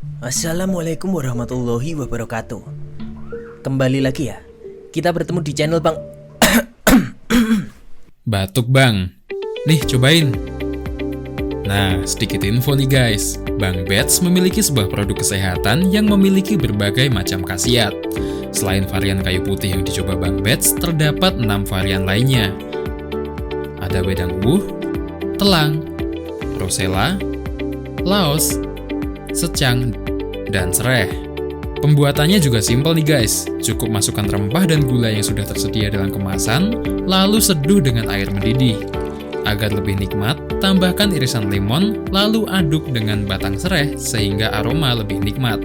Assalamualaikum warahmatullahi wabarakatuh. Kembali lagi ya, kita bertemu di channel Bang. Batuk bang, nih cobain. Nah, sedikit info nih guys. Bang Bets memiliki sebuah produk kesehatan yang memiliki berbagai macam khasiat. Selain varian kayu putih yang dicoba Bang Bets, terdapat 6 varian lainnya. Ada wedang uwuh, telang, rosella, laos, secang, dan sereh. Pembuatannya juga simpel nih guys. Cukup masukkan rempah dan gula yang sudah tersedia dalam kemasan, lalu seduh dengan air mendidih. Agar lebih nikmat, tambahkan irisan lemon, lalu aduk dengan batang sereh sehingga aroma lebih nikmat.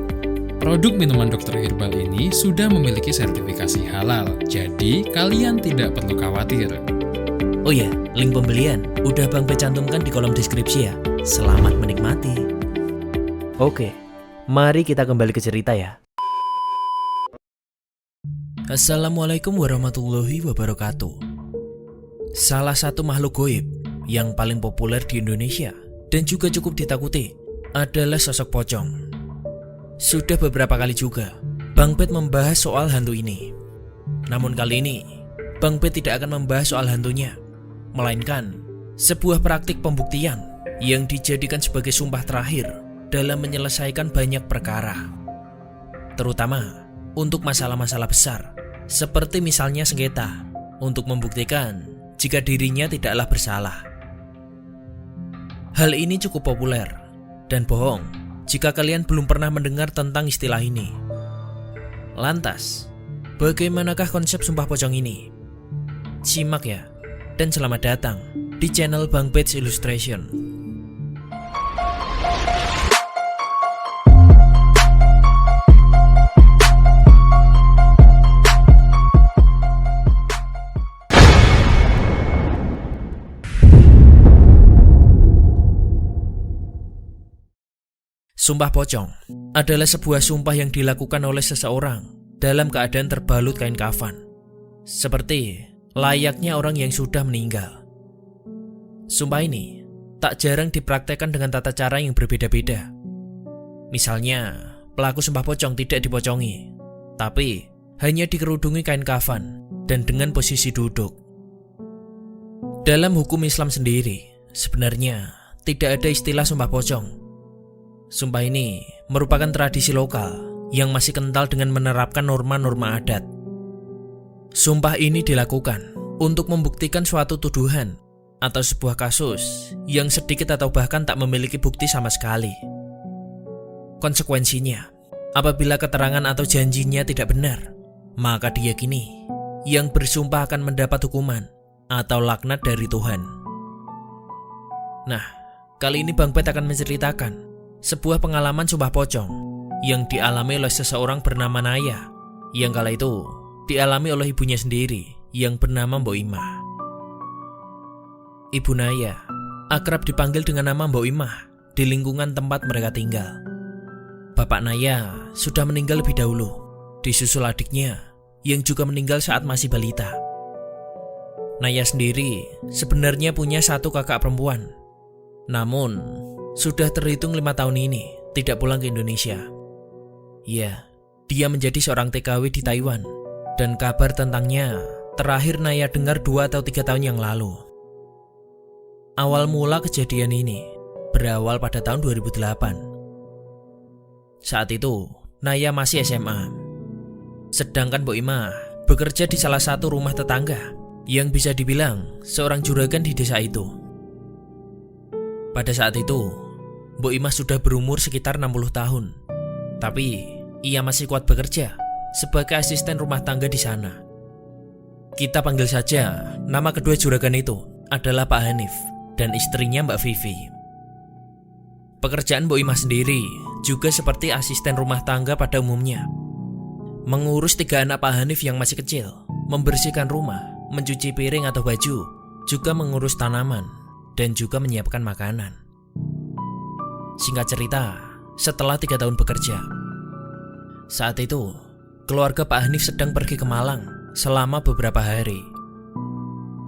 Produk minuman Dr. Herbal ini sudah memiliki sertifikasi halal, jadi kalian tidak perlu khawatir. Oh ya, link pembelian udah Bang Bet cantumkan di kolom deskripsi ya. Selamat menikmati. Oke, mari kita kembali ke cerita ya. Assalamualaikum warahmatullahi wabarakatuh. Salah satu makhluk goib yang paling populer di Indonesia dan juga cukup ditakuti adalah sosok pocong. Sudah beberapa kali juga Bang Bet membahas soal hantu ini. Namun kali ini Bang Bet tidak akan membahas soal hantunya, melainkan sebuah praktik pembuktian yang dijadikan sebagai sumpah terakhir dalam menyelesaikan banyak perkara, terutama untuk masalah-masalah besar, seperti misalnya sengketa, untuk membuktikan jika dirinya tidaklah bersalah. Hal ini cukup populer dan bohong jika kalian belum pernah mendengar tentang istilah ini. Lantas, bagaimanakah konsep sumpah pocong ini? Simak ya, dan selamat datang di channel Bang Bet's Illustration. Sumpah pocong adalah sebuah sumpah yang dilakukan oleh seseorang dalam keadaan terbalut kain kafan, seperti layaknya orang yang sudah meninggal. Sumpah ini tak jarang dipraktekkan dengan tata cara yang berbeda-beda. Misalnya, pelaku sumpah pocong tidak dipocongi, tapi hanya dikerudungi kain kafan dan dengan posisi duduk. Dalam hukum Islam sendiri, sebenarnya tidak ada istilah sumpah pocong. Sumpah ini merupakan tradisi lokal yang masih kental dengan menerapkan norma-norma adat. Sumpah ini dilakukan untuk membuktikan suatu tuduhan atau sebuah kasus yang sedikit atau bahkan tak memiliki bukti sama sekali. Konsekuensinya, apabila keterangan atau janjinya tidak benar, maka diyakini yang bersumpah akan mendapat hukuman atau laknat dari Tuhan. Nah, kali ini Bang Bet akan menceritakan sebuah pengalaman sumpah pocong yang dialami oleh seseorang bernama Naya, yang kala itu dialami oleh ibunya sendiri yang bernama Mbok Imah. Ibu Naya akrab dipanggil dengan nama Mbok Imah di lingkungan tempat mereka tinggal. Bapak Naya sudah meninggal lebih dahulu, disusul adiknya yang juga meninggal saat masih balita. Naya sendiri sebenarnya punya satu kakak perempuan, namun sudah terhitung 5 tahun ini tidak pulang ke Indonesia. Ya, dia menjadi seorang TKW di Taiwan, dan kabar tentangnya terakhir Naya dengar 2 atau 3 tahun yang lalu. Awal mula kejadian ini berawal pada tahun 2008. Saat itu, Naya masih SMA. Sedangkan Mbok Imah bekerja di salah satu rumah tetangga yang bisa dibilang seorang juragan di desa itu. Pada saat itu, Mbok Imah sudah berumur sekitar 60 tahun. Tapi ia masih kuat bekerja sebagai asisten rumah tangga di sana. Kita panggil saja nama kedua juragan itu adalah Pak Hanif dan istrinya Mbak Vivi. Pekerjaan Mbok Imah sendiri juga seperti asisten rumah tangga pada umumnya. Mengurus 3 anak Pak Hanif yang masih kecil, membersihkan rumah, mencuci piring atau baju, juga mengurus tanaman, dan juga menyiapkan makanan. Singkat cerita, setelah 3 tahun bekerja, saat itu keluarga Pak Hanif sedang pergi ke Malang selama beberapa hari.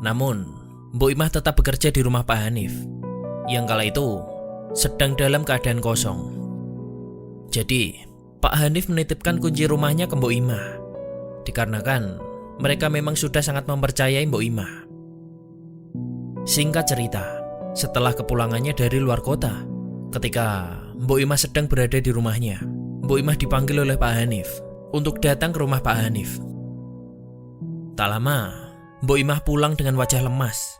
Namun, Mbok Imah tetap bekerja di rumah Pak Hanif, yang kala itu sedang dalam keadaan kosong. Jadi, Pak Hanif menitipkan kunci rumahnya ke Mbok Imah. Dikarenakan mereka memang sudah sangat mempercayai Mbok Imah. Singkat cerita, setelah kepulangannya dari luar kota, ketika Mbok Imah sedang berada di rumahnya, Mbok Imah dipanggil oleh Pak Hanif untuk datang ke rumah Pak Hanif. Tak lama, Mbok Imah pulang dengan wajah lemas.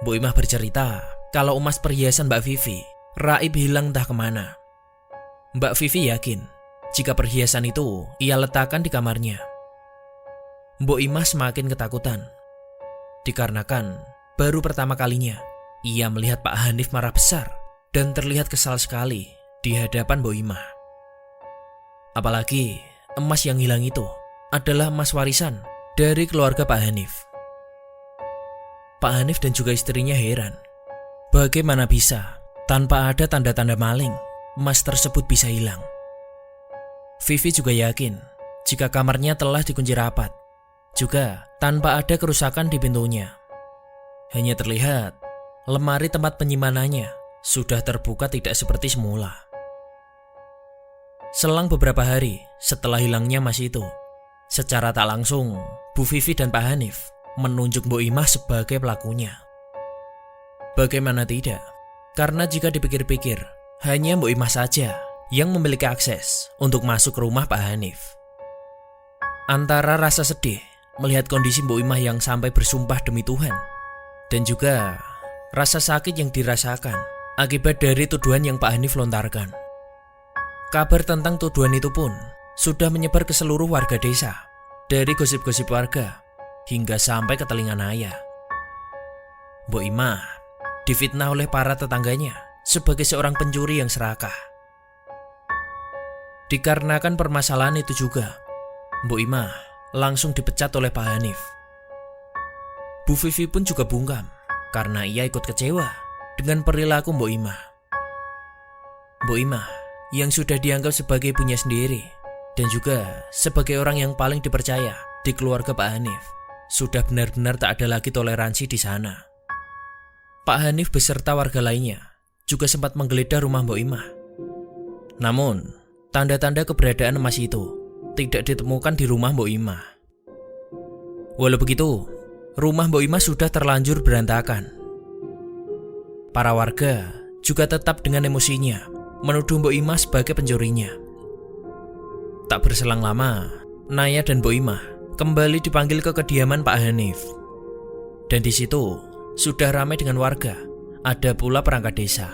Mbok Imah bercerita kalau emas perhiasan Mbak Vivi raib hilang entah kemana. Mbak Vivi yakin jika perhiasan itu ia letakkan di kamarnya. Mbok Imah semakin ketakutan, dikarenakan baru pertama kalinya ia melihat Pak Hanif marah besar dan terlihat kesal sekali di hadapan Mbok Imah. Apalagi emas yang hilang itu adalah emas warisan dari keluarga Pak Hanif. Pak Hanif dan juga istrinya heran, bagaimana bisa tanpa ada tanda-tanda maling emas tersebut bisa hilang. Vivi juga yakin jika kamarnya telah dikunci rapat, juga tanpa ada kerusakan di pintunya. Hanya terlihat lemari tempat penyimpanannya sudah terbuka tidak seperti semula. Selang beberapa hari setelah hilangnya emas itu, secara tak langsung Bu Vivi dan Pak Hanif menunjuk Mbok Imah sebagai pelakunya. Bagaimana tidak? Karena jika dipikir-pikir, hanya Mbok Imah saja yang memiliki akses untuk masuk ke rumah Pak Hanif. Antara rasa sedih melihat kondisi Mbok Imah yang sampai bersumpah demi Tuhan, dan juga rasa sakit yang dirasakan akibat dari tuduhan yang Pak Hanif lontarkan. Kabar tentang tuduhan itu pun sudah menyebar ke seluruh warga desa, dari gosip-gosip warga hingga sampai ke telinga Naya. Mbok Imah difitnah oleh para tetangganya sebagai seorang pencuri yang serakah. Dikarenakan permasalahan itu juga, Mbok Imah langsung dipecat oleh Pak Hanif. Bu Vivi pun juga bungkam karena ia ikut kecewa dengan perilaku Mbok Imah. Mbok Imah yang sudah dianggap sebagai ibunya sendiri dan juga sebagai orang yang paling dipercaya di keluarga Pak Hanif, sudah benar-benar tak ada lagi toleransi di sana. Pak Hanif beserta warga lainnya juga sempat menggeledah rumah Mbok Imah. Namun, tanda-tanda keberadaan emas itu tidak ditemukan di rumah Mbok Imah. Walau begitu, rumah Mbok Imah sudah terlanjur berantakan. Para warga juga tetap dengan emosinya menuduh Mbok Imah sebagai pencurinya. Tak berselang lama, Naya dan Mbok Imah kembali dipanggil ke kediaman Pak Hanif. Dan di situ sudah ramai dengan warga, ada pula perangkat desa.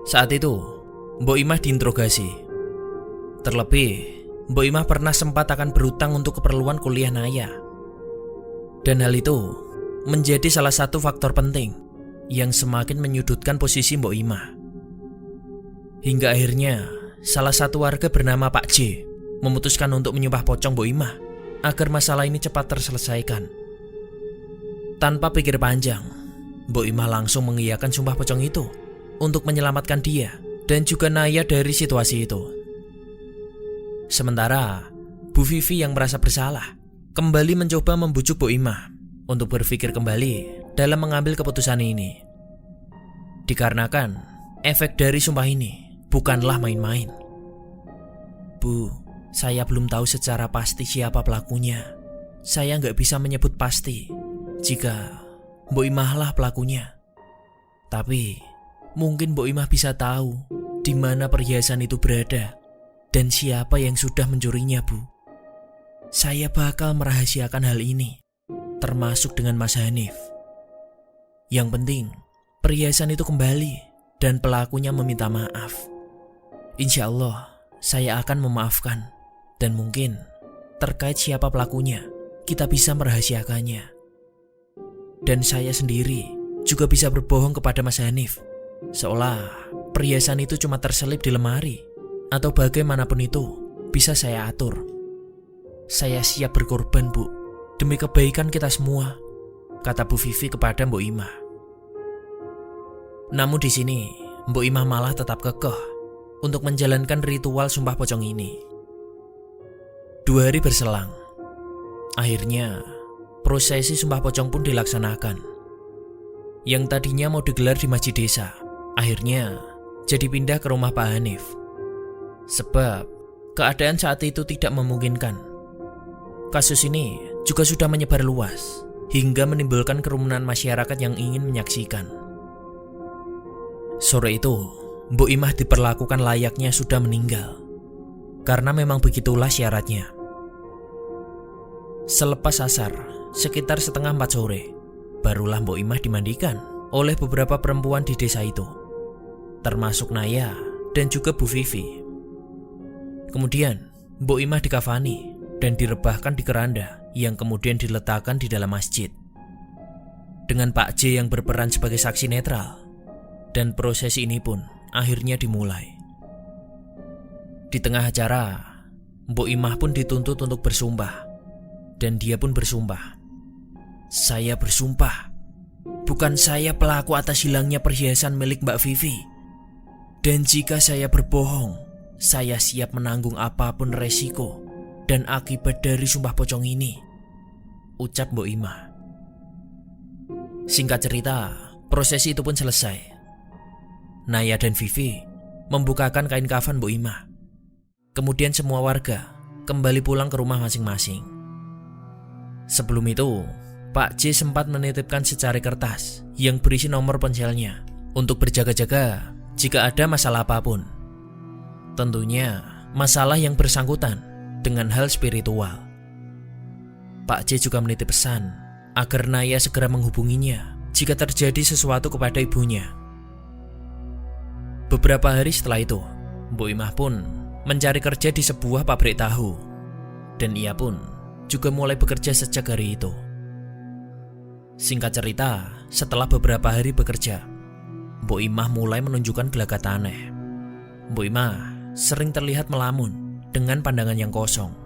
Saat itu, Mbok Imah diinterogasi. Terlebih, Mbok Imah pernah sempat akan berutang untuk keperluan kuliah Naya. Dan hal itu menjadi salah satu faktor penting yang semakin menyudutkan posisi Mbok Imah. Hingga akhirnya, salah satu warga bernama Pak J memutuskan untuk menyumpah pocong Mbok Imah agar masalah ini cepat terselesaikan. Tanpa pikir panjang, Mbok Imah langsung mengiyakan sumpah pocong itu untuk menyelamatkan dia dan juga Naya dari situasi itu. Sementara Bu Vivi yang merasa bersalah kembali mencoba membujuk Mbok Imah untuk berpikir kembali dalam mengambil keputusan ini. Dikarenakan efek dari sumpah ini bukanlah main-main. Bu, saya belum tahu secara pasti siapa pelakunya. Saya nggak bisa menyebut pasti jika Mbok Imah lah pelakunya. Tapi mungkin Mbok Imah bisa tahu di mana perhiasan itu berada dan siapa yang sudah mencurinya, Bu. Saya bakal merahasiakan hal ini, termasuk dengan Mas Hanif. Yang penting, perhiasan itu kembali dan pelakunya meminta maaf. Insya Allah, saya akan memaafkan. Dan mungkin, terkait siapa pelakunya, kita bisa merahasiakannya. Dan saya sendiri juga bisa berbohong kepada Mas Hanif, seolah perhiasan itu cuma terselip di lemari, atau bagaimanapun itu bisa saya atur. Saya siap berkorban, Bu, demi kebaikan kita semua, kata Bu Vivi kepada Mbok Imah. Namun di sini, Mbok Imah malah tetap kekeh untuk menjalankan ritual sumpah pocong ini. 2 hari berselang. Akhirnya, prosesi sumpah pocong pun dilaksanakan. Yang tadinya mau digelar di masjid desa, akhirnya jadi pindah ke rumah Pak Hanif Sebab keadaan saat itu tidak memungkinkan. Kasus ini juga sudah menyebar luas hingga menimbulkan kerumunan masyarakat yang ingin menyaksikan. Sore itu, Mbok Imah diperlakukan layaknya sudah meninggal, karena memang begitulah syaratnya. Selepas asar, sekitar 3:30 sore, barulah Mbok Imah dimandikan oleh beberapa perempuan di desa itu, termasuk Naya dan juga Bu Vivi. Kemudian, Mbok Imah dikafani dan direbahkan di keranda yang kemudian diletakkan di dalam masjid. Dengan Pak J yang berperan sebagai saksi netral, dan prosesi ini pun akhirnya dimulai. Di tengah acara, Mbok Imah pun dituntut untuk bersumpah, dan dia pun bersumpah. Saya bersumpah, bukan saya pelaku atas hilangnya perhiasan milik Mbak Vivi. Dan jika saya berbohong, saya siap menanggung apapun resiko dan akibat dari sumpah pocong ini, ucap Mbok Imah. Singkat cerita, prosesi itu pun selesai. Naya dan Vivi membukakan kain kafan Mbok Imah. Kemudian semua warga kembali pulang ke rumah masing-masing. Sebelum itu, Pak J sempat menitipkan secari kertas yang berisi nomor ponselnya untuk berjaga-jaga jika ada masalah apapun. Tentunya masalah yang bersangkutan dengan hal spiritual. Pak J juga menitip pesan agar Naya segera menghubunginya jika terjadi sesuatu kepada ibunya. Beberapa hari setelah itu, Mbok Imah pun mencari kerja di sebuah pabrik tahu, dan ia pun juga mulai bekerja sejak hari itu. Singkat cerita, setelah beberapa hari bekerja, Mbok Imah mulai menunjukkan gelagat aneh. Mbok Imah sering terlihat melamun dengan pandangan yang kosong.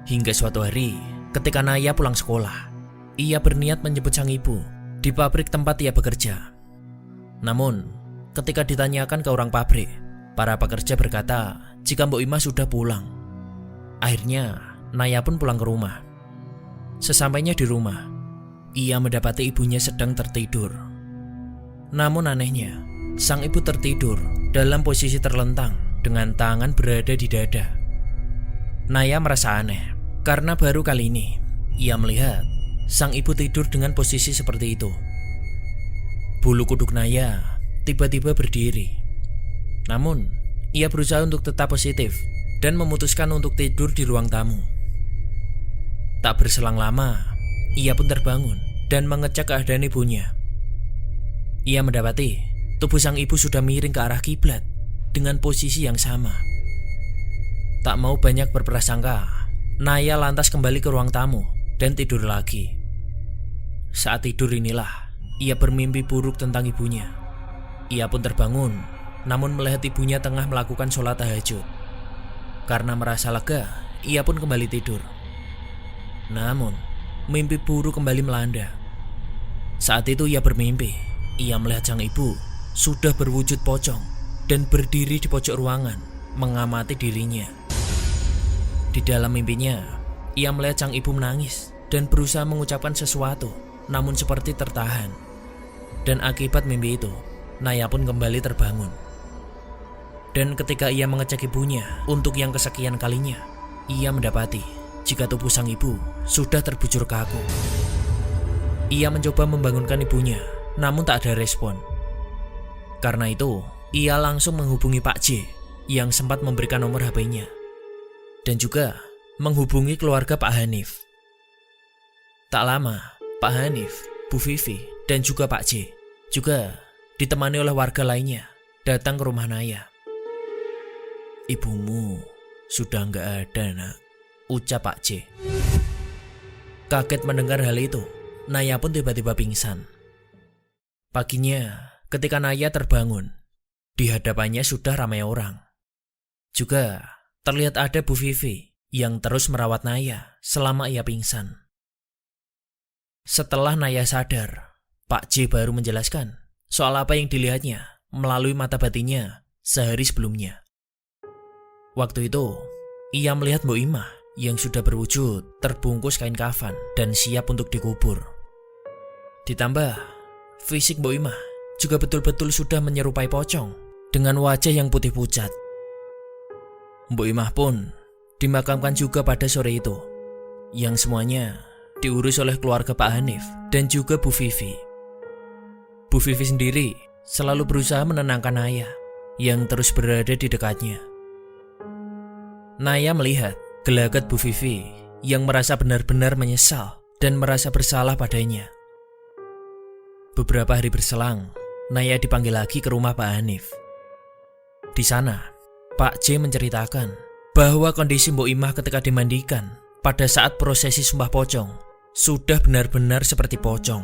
Hingga suatu hari, ketika Naya pulang sekolah, ia berniat menjemput sang ibu di pabrik tempat ia bekerja. Namun, ketika ditanyakan ke orang pabrik, para pekerja berkata jika Mbok Imah sudah pulang. Akhirnya, Naya pun pulang ke rumah. Sesampainya di rumah, ia mendapati ibunya sedang tertidur. Namun anehnya, sang ibu tertidur dalam posisi terlentang dengan tangan berada di dada. Naya merasa aneh, karena baru kali ini ia melihat sang ibu tidur dengan posisi seperti itu. Bulu kuduk Naya tiba-tiba berdiri. Namun, ia berusaha untuk tetap positif dan memutuskan untuk tidur di ruang tamu. Tak berselang lama, ia pun terbangun dan mengecek keadaan ibunya. Ia mendapati tubuh sang ibu sudah miring ke arah kiblat dengan posisi yang sama. Tak mau banyak berprasangka, Naya lantas kembali ke ruang tamu dan tidur lagi. Saat tidur inilah ia bermimpi buruk tentang ibunya. Ia pun terbangun, namun melihat ibunya tengah melakukan sholat tahajud. Karena merasa lega, ia pun kembali tidur. Namun, mimpi buruk kembali melanda. Saat itu ia bermimpi, ia melihat sang ibu sudah berwujud pocong dan berdiri di pojok ruangan mengamati dirinya. Di dalam mimpinya, ia melihat sang ibu menangis dan berusaha mengucapkan sesuatu, namun seperti tertahan. Dan akibat mimpi itu, Naya pun kembali terbangun. Dan ketika ia mengecek ibunya untuk yang kesekian kalinya, ia mendapati jika tubuh sang ibu sudah terbujur kaku. Ia mencoba membangunkan ibunya, namun tak ada respon. Karena itu, ia langsung menghubungi Pak J yang sempat memberikan nomor HP-nya, dan juga menghubungi keluarga Pak Hanif. Tak lama, Pak Hanif, Bu Vivi, dan juga Pak J juga ditemani oleh warga lainnya datang ke rumah Naya. "Ibumu sudah nggak ada, nak," ucap Pak J. Kaget mendengar hal itu, Naya pun tiba-tiba pingsan. Paginya, ketika Naya terbangun, di hadapannya sudah ramai orang. Juga terlihat ada Bu Vivi yang terus merawat Naya selama ia pingsan. Setelah Naya sadar, Pak J baru menjelaskan soal apa yang dilihatnya melalui mata batinnya sehari sebelumnya. Waktu itu, ia melihat Mbok Imah yang sudah berwujud terbungkus kain kafan dan siap untuk dikubur. Ditambah, fisik Mbok Imah juga betul-betul sudah menyerupai pocong dengan wajah yang putih pucat. Mbok Imah pun dimakamkan juga pada sore itu, yang semuanya diurus oleh keluarga Pak Hanif dan juga Bu Vivi. Bu Vivi sendiri selalu berusaha menenangkan Naya yang terus berada di dekatnya. Naya melihat gelagat Bu Vivi yang merasa benar-benar menyesal dan merasa bersalah padanya. Beberapa hari berselang, Naya dipanggil lagi ke rumah Pak Hanif. Di sana, Pak J menceritakan bahwa kondisi Mbok Imah ketika dimandikan pada saat prosesi sumpah pocong sudah benar-benar seperti pocong.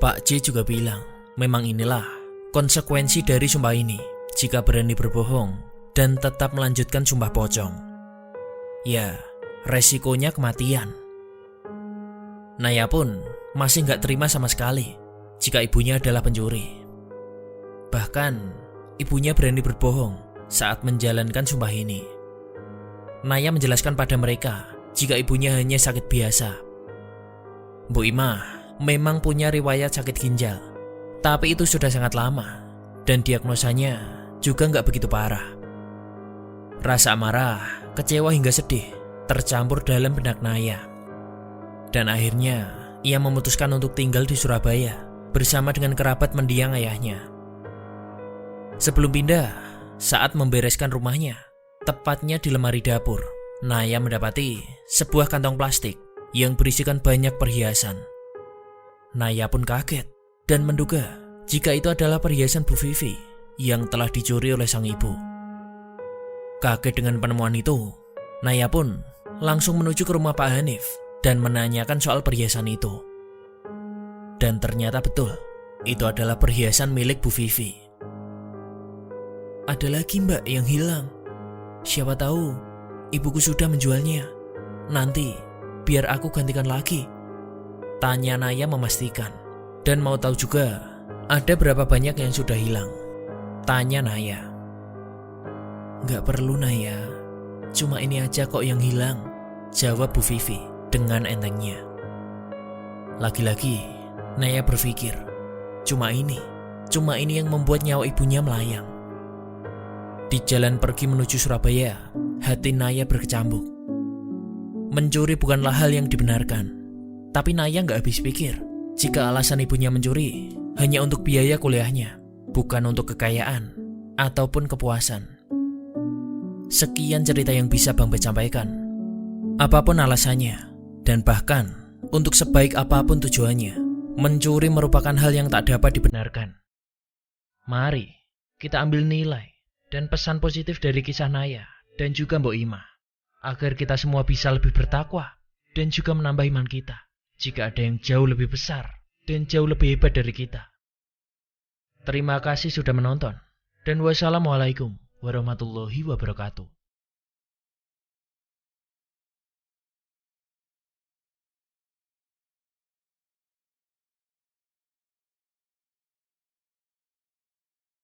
Pak J juga bilang, memang inilah konsekuensi dari sumpah ini jika berani berbohong dan tetap melanjutkan sumpah pocong. Ya, resikonya kematian. Naya pun masih gak terima sama sekali jika ibunya adalah pencuri. Bahkan, ibunya berani berbohong saat menjalankan sumpah ini. Naya menjelaskan pada mereka jika ibunya hanya sakit biasa. Mbok Imah memang punya riwayat sakit ginjal, tapi itu sudah sangat lama dan diagnosanya juga gak begitu parah. Rasa amarah, kecewa hingga sedih tercampur dalam benak Naya. Dan akhirnya ia memutuskan untuk tinggal di Surabaya bersama dengan kerabat mendiang ayahnya. Sebelum pindah, saat membereskan rumahnya, tepatnya di lemari dapur, Naya mendapati sebuah kantong plastik yang berisikan banyak perhiasan. Naya pun kaget dan menduga jika itu adalah perhiasan Bu Vivi yang telah dicuri oleh sang ibu. Kaget dengan penemuan itu, Naya pun langsung menuju ke rumah Pak Hanif dan menanyakan soal perhiasan itu. Dan ternyata betul, itu adalah perhiasan milik Bu Vivi. Ada lagi mbak yang hilang. Siapa tahu ibuku sudah menjualnya. Nanti biar aku gantikan lagi, tanya Naya memastikan. Dan mau tahu juga ada berapa banyak yang sudah hilang, tanya Naya. Gak perlu Naya, cuma ini aja kok yang hilang, jawab Bu Vivi dengan entengnya. Lagi-lagi Naya berpikir, cuma ini yang membuat nyawa ibunya melayang. Di jalan pergi menuju Surabaya, hati Naya berkecambuk. Mencuri bukanlah hal yang dibenarkan, tapi Naya gak habis pikir jika alasan ibunya mencuri hanya untuk biaya kuliahnya, bukan untuk kekayaan ataupun kepuasan. Sekian cerita yang bisa Bang Bet sampaikan. Apapun alasannya, dan bahkan untuk sebaik apapun tujuannya, mencuri merupakan hal yang tak dapat dibenarkan. Mari kita ambil nilai dan pesan positif dari kisah Naya dan juga Mbok Imah, agar kita semua bisa lebih bertakwa dan juga menambah iman kita jika ada yang jauh lebih besar dan jauh lebih hebat dari kita. Terima kasih sudah menonton, dan wassalamualaikum warahmatullahi wabarakatuh.